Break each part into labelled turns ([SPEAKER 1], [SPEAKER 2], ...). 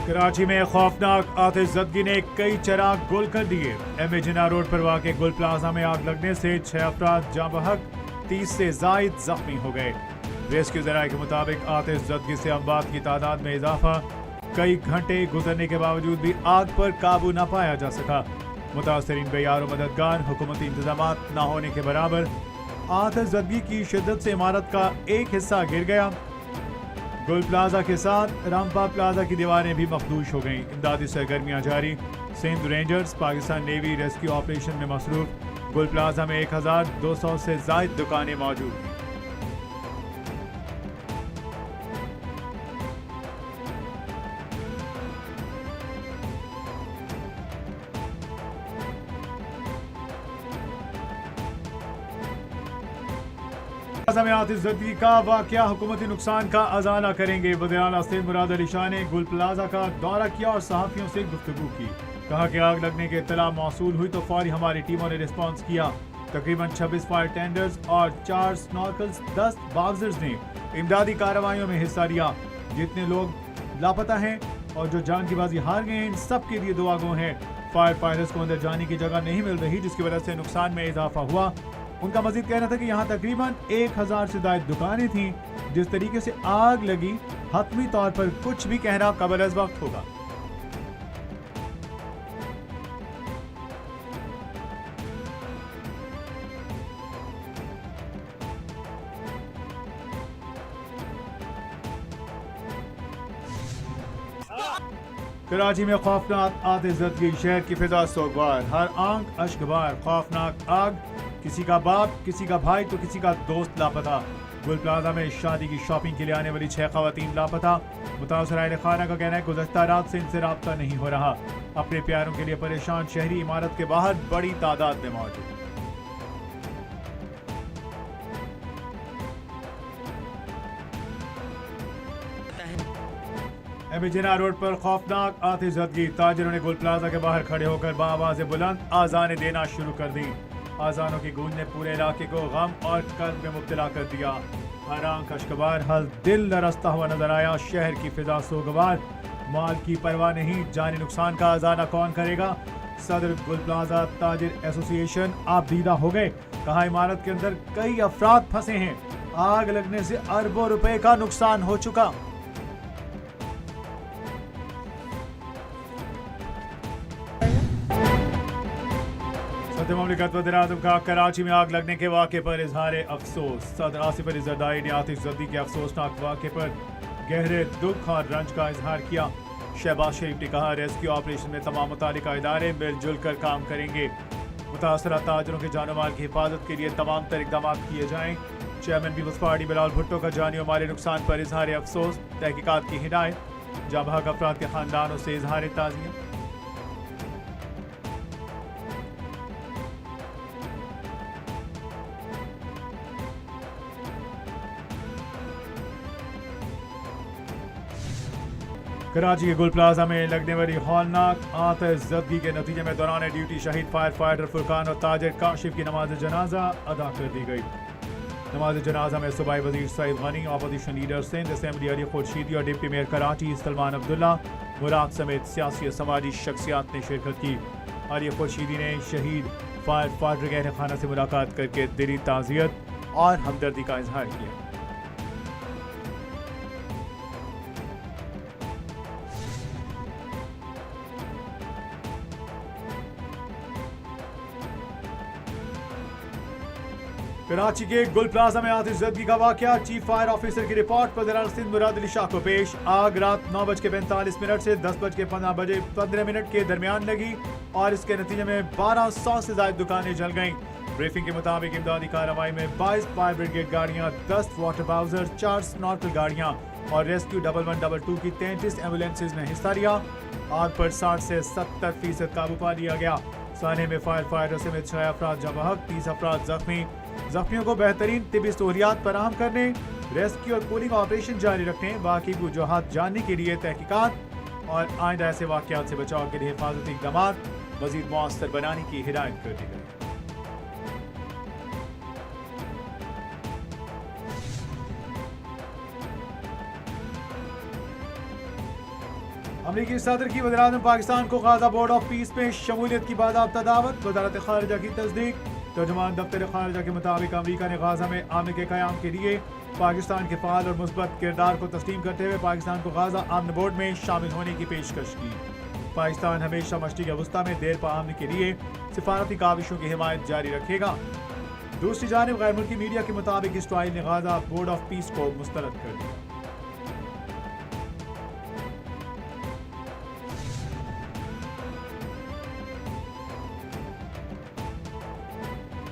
[SPEAKER 1] कराची में खौफनाक आतिशज़दगी ने कई चिराग गुल कर दिए। एम जिना रोड पर वाक़ गुल प्लाजा में आग लगने से 6 अफराद जाँ बहक, 30 से ज़ायद जख्मी हो गए। रेस्क्यू ज़राए के मुताबिक आतिशज़दगी से अमवात की तादाद में इजाफा। कई घंटे गुजरने के बावजूद भी आग पर काबू न पाया जा सका। मुतासरीन बेयार और मददगार, हुकूमती इंतजाम न होने के बराबर। आतिशज़दगी की शिद्दत से इमारत का एक हिस्सा गिर गया। गुल प्लाजा के साथ रामपा प्लाजा की दीवारें भी मखदूश हो गईं। इमदादी सरगर्मियां जारी। Sindh rangers Pakistan navy rescue operation में मसरूफ। गुल प्लाजा में 1200 से ज़ायद दुकानें मौजूद हैं। में आतिशज़दगी का वाक़या हुकूमती नुकसान का अजाना करेंगे। वज़ीर-ए-आला सिंध मुराद अली शाह ने गुल प्लाजा का दौरा किया और सहाफ़ियों से गुफ्तगू की। कहा कि आग लगने की इत्तला मौसूल हुई तो फौरी हमारी टीमों ने रिस्पॉन्स किया। तकरीबन 26 फायर टेंडर्स और 4 स्नॉर्कल्स, 10 बाउजर्स ने इमदादी कार्रवाइयों में हिस्सा लिया। जितने लोग लापता हैं और जो जान की बाजी हार गए हैं, इन सब के लिए दुआ गो हैं। फायर फाइटर्स को अंदर जाने की जगह नहीं मिल रही, जिसकी वजह से नुकसान में इजाफा हुआ। उनका मजीद कहना था कि यहाँ तकरीबन 1000 से ज़ायद दुकानें थीं। जिस तरीके से आग लगी, हतमी तौर पर कुछ भी कहना कबल अज़ वक्त होगा। कराची में खौफनाक आतिशज़दगी, शहर की फिजा सोगवार, हर आंख अश्कबार। खौफनाक आग, किसी का बाप, किसी का भाई तो किसी का दोस्त लापता। गुल प्लाजा में शादी की शॉपिंग के लिए आने वाली 6 खवातीन लापता। मुतासर अहले खाना का कहना है गुज़श्ता रात से इनसे राब्ता नहीं हो रहा। अपने प्यारों के लिए परेशान शहरी इमारत के बाहर बड़ी तादाद में मौजूद। एमिजिना रोड पर खौफनाक आतिशज़दगी, ताजिरों ने गुल प्लाजा के बाहर खड़े होकर बाआवाज़ बुलंद आज़ानें देना शुरू कर दी। आज़ानों की गूंज ने पूरे इलाके को गम और कर्ब में मुब्तला कर दिया। हर आंख अश्कबार, हर दिल लरसता हुआ नजर आया। शहर की फिजा सोगवार, माल की परवाह नहीं, जानी नुकसान का आज़ाना कौन करेगा। सदर गुल प्लाजा ताजिर एसोसिएशन आप दीदा हो गए। कहा इमारत के अंदर कई अफराद फंसे हैं। आग लगने से अरबों रुपए का नुकसान हो चुका। ममलिकत वज़ीर-ए-आज़म का कराची में आग लगने के वाक़े पर इजहार अफसोस। सदर आसिफ अली ज़रदारी ने आतिशज़दगी के अफसोसनाक वाक़े पर गहरे दुख और रंज का इजहार किया। शहबाज शरीफ ने कहा रेस्क्यू ऑपरेशन में तमाम मुतालिका इदारे मिलजुल कर काम करेंगे। मुतासरा ताजरों के जानो माल की हिफाजत के लिए तमाम तर इक़दाम किए जाएँ। चेयरमैन पीपल्स पार्टी बिलावल भुट्टो का जानी और माली नुकसान पर इजहार अफसोस, तहकीकात की हिदायत। जाँ बहक अफराद के खानदानों से इजहार ताज़ियत। कराची के गुल प्लाजा में लगने वाली हौलनाक आतिशज़दगी के नतीजे में दौरान ड्यूटी शहीद फायर फाइटर फुरकान और ताजिर काशिफ की नमाज जनाजा अदा कर दी गई। नमाज जनाजा में सूबाई वज़ीर Saeed Ghani, opposition leader Sindh assembly Ali Khurshidi और डिप्टी मेयर कराची सलमान अब्दुल्ला मुराद समेत सियासी और समाजी शख्सियात ने शिरकत की। अली खुर्शीदी ने शहीद फायर फाइटर के अहले खाना से मुलाकात करके दिली ताज़ियत और हमदर्दी का इजहार किया। कराची के गुल प्लाजा में आतिशज़दगी का वाक़या, चीफ फायर ऑफिसर की रिपोर्ट वज़ीर-ए-आला सिंध मुराद अली शाह को पेश। आग रात 9:45 से 10:15 के दरमियान लगी और इसके नतीजे में 1200 से ज़ायद दुकानें जल गईं। ब्रीफिंग के मुताबिक इमदादी कार्रवाई में 22 फायर ब्रिगेड गाड़ियाँ, 10 वाटर बाउजर, 4 स्नॉर्कल गाड़ियाँ और रेस्क्यू 1112 की 33 एम्बुलेंसेज ने हिस्सा लिया। आग पर 60 से 70% काबू पा लिया गया। साने में फायर फाइटर समेत 6 अफराद जाँ बहक, 30 अफराद जख्मी। जख्मियों को बेहतरीन तिब्बी सहूलियात फराहम करने, रेस्क्यू और कूलिंग ऑपरेशन जारी रखने, बाकी वजूहात जानने के लिए तहकीकात और आइंदा ऐसे वाक़यात से बचाव के लिए हिफाजती इक़दाम मज़ीद मौसर बनाने की हिदायत कर दी गई। अमरीकी सदर की वज़ीर-ए-आज़म पाकिस्तान को गाज़ा बोर्ड ऑफ पीस में शमूलियत की बाज़ाब्ता दावत, वज़ारत खारिजा की तस्दीक। तर्जुमान दफ्तर खारिजा के मुताबिक अमरीका ने गाज़ा में अमन के क़याम के लिए पाकिस्तान के फ़ाल और मुस्बत किरदार को तस्लीम करते हुए पाकिस्तान को गाज़ा अमन बोर्ड में शामिल होने की पेशकश की। पाकिस्तान हमेशा मशरिक़ वस्ता में देर पा अमन के लिए सिफारती काविशों की हिमायत जारी रखेगा। दूसरी जानिब गैर मुल्की मीडिया के मुताबिक इसराइल ने गाज़ा बोर्ड ऑफ पीस को मुस्तरद कर दिया।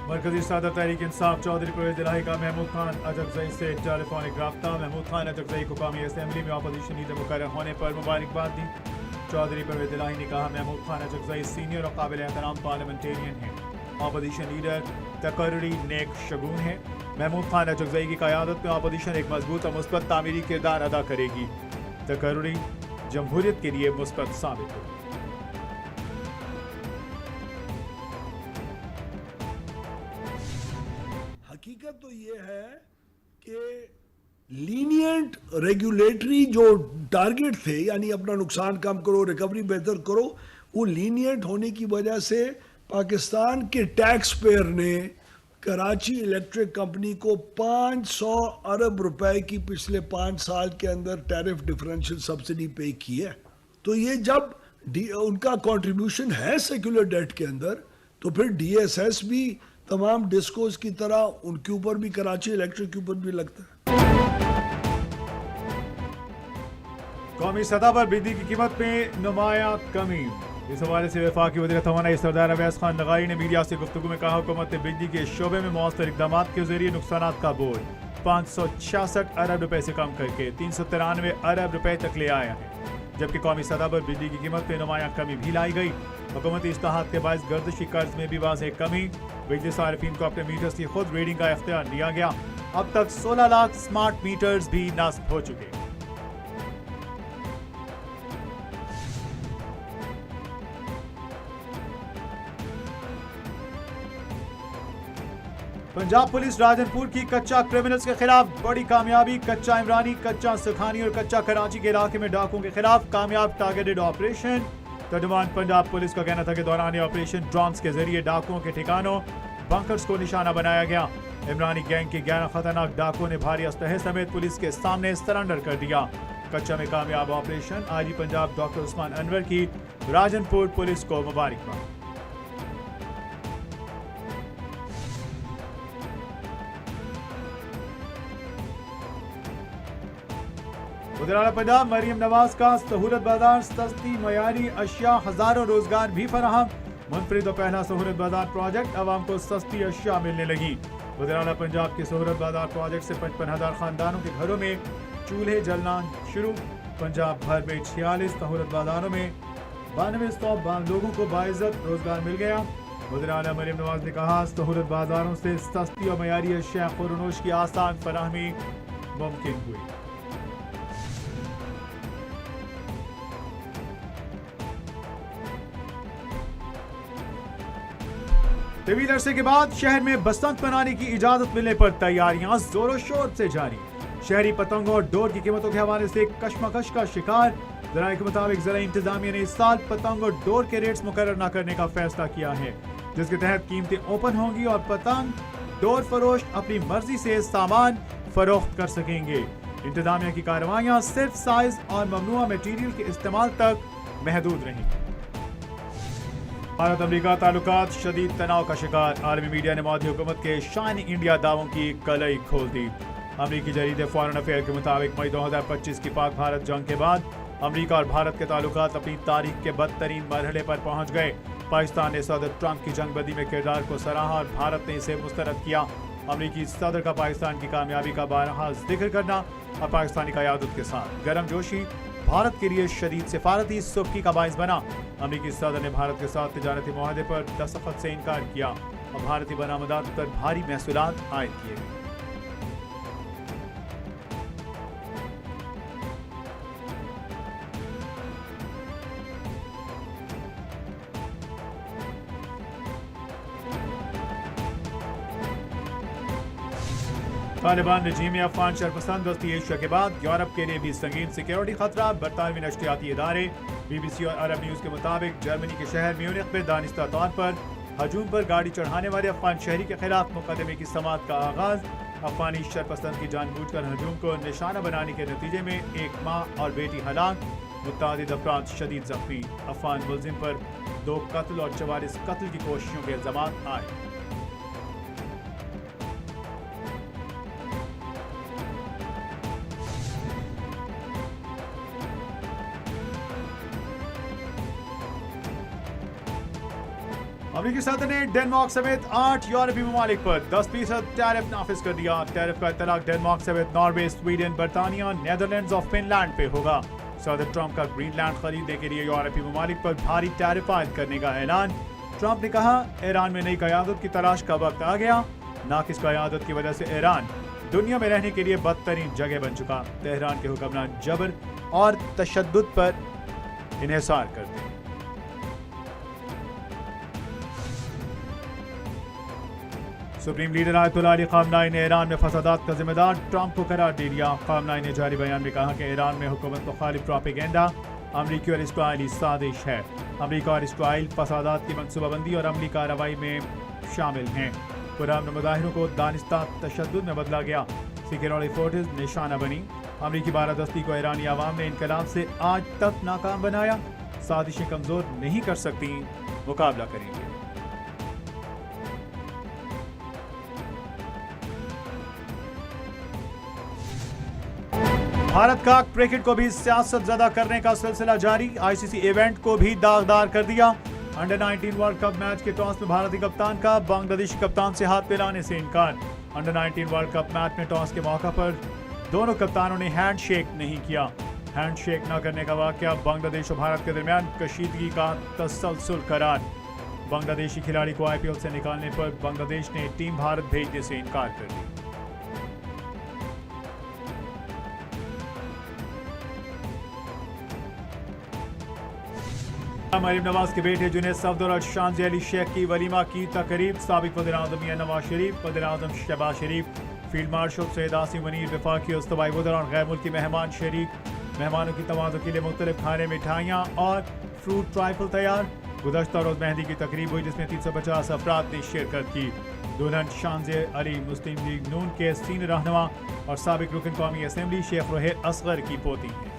[SPEAKER 1] मरकजी सदर तहरीक इंसाफ चौधरी परवेज दिलाही का महमूद खान अजगजई से टेलीफोनिक रब्ता। महमूद खान अजगजई को कौमी असम्बली में अपोजिशन लीडर मुकर्रर होने पर मुबारकबाद दी। चौधरी परवेज दिलाही ने कहा, महमूद खान अजगजई सीनियर और काबिल एहतराम पार्लियामेंटेरियन हैं। अपोजिशन लीडर तकर्री नेक शगुन है। महमूद खान अजगजई की क़यादत में अपोजिशन एक मजबूत और मुस्बत तामीरी किरदार अदा करेगी। तकर्री जमहूरियत के लिए मुस्बत साबित होगी।
[SPEAKER 2] हकीकत तो ये है कि लीनियंट रेगुलेटरी जो टारगेट थे, यानी अपना नुकसान कम करो, रिकवरी बेहतर करो, वो लीनियंट होने की वजह से पाकिस्तान के टैक्स पेयर ने कराची इलेक्ट्रिक कंपनी को 500 अरब रुपए की पिछले 5 साल के अंदर टैरिफ डिफरेंशियल सब्सिडी पे की है। तो ये जब उनका कंट्रीब्यूशन है सेक्युलर डेट के अंदर, तो फिर डीएसएस भी तमाम डिस्कोस की तरह उनके ऊपर भी, कराची इलेक्ट्रिक के ऊपर भी लगता है।
[SPEAKER 1] कौमी सतह पर बिजली की कीमत में नुमाया कमी। इस हवाले से वफाकी वज़ीर तवानाई सरदार अवैस खान लगाई ने मीडिया से गुफ्तगू में कहा, हुकूमत ने बिजली के शोबे में मौसर इकदाम के जरिए नुकसानात का बोझ 566 अरब रुपए से कम करके 393 अरब रुपए तक ले आया है, जबकि कौमी सतह पर बिजली की कीमत में नुमाया कमी भी लाई गई। हुकूमती इस्लाहात के बायस गर्दिशी कर्ज में भी वाज़ेह कमी। बिजली सार्फिन को अपने मीटर्स की खुद रीडिंग का इख्तियार दिया गया। अब तक 16 लाख स्मार्ट मीटर्स भी नस्ब हो चुके। पंजाब पुलिस राजनपुर की कच्चा क्रिमिनल्स के खिलाफ बड़ी कामयाबी। कच्चा इमरानी, कच्चा सुखानी और कच्चा कराची के इलाके में डाकुओं के खिलाफ कामयाब टारगेटेड ऑपरेशन। तर्जुमान पंजाब पुलिस का कहना था कि दौरान ऑपरेशन ड्रोन्स के जरिए डाकुओं के ठिकानों बंकर्स को निशाना बनाया गया। इमरानी गैंग के 11 खतरनाक डाकुओं ने भारी असलहे समेत पुलिस के सामने सरेंडर कर दिया। कच्चा में कामयाब operation. IG Punjab doctor Usman Anwar की राजनपुर पुलिस को मुबारकबाद। वज़ीर-ए-आला पंजाब मरियम नवाज का सहूलत बाजार, सस्ती मयारी अशिया, हजारों रोजगार भी फराहम। मुनफरिद और पहला सहूलत बाजार प्रोजेक्ट, आवाम को सस्ती अशिया मिलने लगी। वज़ीर-ए-आला पंजाब के सहूलत बाजार प्रोजेक्ट से 55,000 खानदानों के घरों में चूल्हे जलना शुरू। पंजाब भर में 46 सहूलत बाजारों में 9200 लोगों को बाइज्जत रोजगार मिल गया। वज़ीर-ए-आला मरियम नवाज ने कहा, सहूलत बाजारों से सस्ती और मयारी अशिया खुरनोश की आसान फराहमी मुमकिन हुई। तवील अरसे के बाद शहर में बसंत मनाने की इजाजत मिलने पर तैयारियां जोरों शोर से जारी। शहरी पतंगों और डोर की कीमतों के हवाले से कशमकश का शिकार। ज़राए के मुताबिक ज़राई इंतजामिया ने इस साल पतंग और डोर के रेट्स मुकर्रर न करने का फैसला किया है, जिसके तहत कीमतें ओपन होंगी और पतंग डोर फरोश अपनी मर्जी से सामान फरोख्त कर सकेंगे। इंतजामिया की कार्रवाइयाँ सिर्फ साइज और ममनुआ मटीरियल के इस्तेमाल तक महदूद रहेंगी। भारत अमेरिका ताल्लुकात शदीद तनाव का शिकार। आलमी मीडिया ने मोदी हुकूमत के शाइनिंग इंडिया दावों की कलई खोल दी। अमरीकी जरीदे फॉरेन अफेयर के मुताबिक मई 2025 की पाक भारत जंग के बाद अमरीका और भारत के ताल्लुकात अपनी तारीख के बदतरीन मरहले पर पहुंच गए। पाकिस्तान ने सदर ट्रंप की जंगबंदी में किरदार को सराहा और भारत ने इसे मुस्तरद किया। अमरीकी सदर का पाकिस्तान की कामयाबी का बारहा जिक्र करना और पाकिस्तानी क़यादत के साथ गर्मजोशी भारत के लिए शदीद सिफारती सुर्खी का बाइस बना। अमरीकी सदर ने भारत के साथ तिजारती मुआहदे पर दस्तखत से इनकार किया और भारतीय बरामदात पर भारी महसूलात आयद किए गए। तालिबान रजीम में अफगान शरपसंद वस्ती एशिया के बाद यूरोप के लिए भी संगीन सिक्योरिटी खतरा। बरतानवी नशरियाती इदारे BBC और अरब न्यूज के मुताबिक जर्मनी के शहर म्यूनिख में दानिस्ता तौर पर हजूम पर गाड़ी चढ़ाने वाले अफगान शहरी के खिलाफ मुकदमे की समाअत का आगाज। अफगानी शरपसंद की जानबूझकर हजूम को निशाना बनाने के नतीजे में एक माँ और बेटी हलाक, मुतादिद अफराद शदीद जख्मी। अफगान मुलजिम पर 2 कत्ल और 44 कत्ल की कोशिशों के इल्जामात आए। अमेरिकी सदर ने डेनमार्क समेत 8 यूरोपीय ममालिक पर 10% टैरिफ नाफिज कर दिया। टैरिफ का इतलाक डेनमार्क समेत नॉर्वे, स्वीडन, बर्तानिया, नेदरलैंड्स और फिनलैंड पे होगा। सदर ट्रंप का ग्रीनलैंड खरीदने के लिए यूरोपीय ममालिक पर भारी टैरिफ आयद करने का ऐलान। ट्रंप ने कहा, ईरान में नई क़यादत की तलाश का वक्त आ गया। नाकिस क़यादत की वजह से ईरान दुनिया में रहने के लिए बदतरीन जगह बन चुका। तेहरान के हुक्मरान जबर और तशद्दुद पर इन्हिसार करते हैं। सुप्रीम लीडर आयतुल्लाह अली खामनाई ने ईरान में फसादात का जिम्मेदार ट्रंप को करार दे दिया। खामनाई ने जारी बयान में कहा कि ईरान में हुकूमत मुखालिफ प्रोपेगेंडा अमरीकी और इस्राइली साजिश है। अमरीका और इस्राइल फसादात की मनसूबाबंदी और अमली कार्रवाई में शामिल हैं। पुरअमन मुजाहिरों को दानिस्ता तशद्दुद में बदला गया। सिक्योरिटी फोर्सेज निशाना बनी। अमरीकी बारादस्ती को ईरानी आवाम ने इनकलाब से आज तक नाकाम बनाया। साजिशें कमजोर नहीं कर सकती, मुकाबला करेंगे। भारत का क्रिकेट को भी सियासत ज़दा करने का सिलसिला जारी। आईसीसी इवेंट को भी दागदार कर दिया। अंडर 19 वर्ल्ड कप मैच के टॉस में भारतीय कप्तान का बांग्लादेशी कप्तान से हाथ मिलाने से इनकार। अंडर 19 वर्ल्ड कप मैच में टॉस के मौका पर दोनों कप्तानों ने हैंडशेक नहीं किया। हैंडशेक न करने का वाकया बांग्लादेश और भारत के दरमियान कशीदगी का तसलसल करार। बांग्लादेशी खिलाड़ी को IPL से निकालने पर बांग्लादेश ने टीम भारत भेजने से इनकार कर दिया। मरीम नवाज के बेटे जुनैद सफदर और शानजी अली शेख की वलीमा की तकरीब। साबिक वज़ीर-ए-आज़म मियां नवाज शरीफ, वज़ीर-ए-आज़म शहबाज शरीफ, फील्ड मार्शल सैयद आसिम मुनीर, वफाकी और सूबाई वज़ीर और गैर मुल्की मेहमान शरीक। मेहमानों की तवाज़ुन के लिए मुख्तलिफ खाने, मिठाइयाँ और फ्रूट ट्राइफल तैयार। गुज़श्ता रोज़ मेहंदी की तकरीब हुई जिसमें 350 अफराद ने शिरकत की। दुल्हन शानजी अली मुस्लिम लीग नून के सीनियर रहनुमा और साबिक रुकन कौमी असम्बली शेख रोहेल असगर की पोती हैं।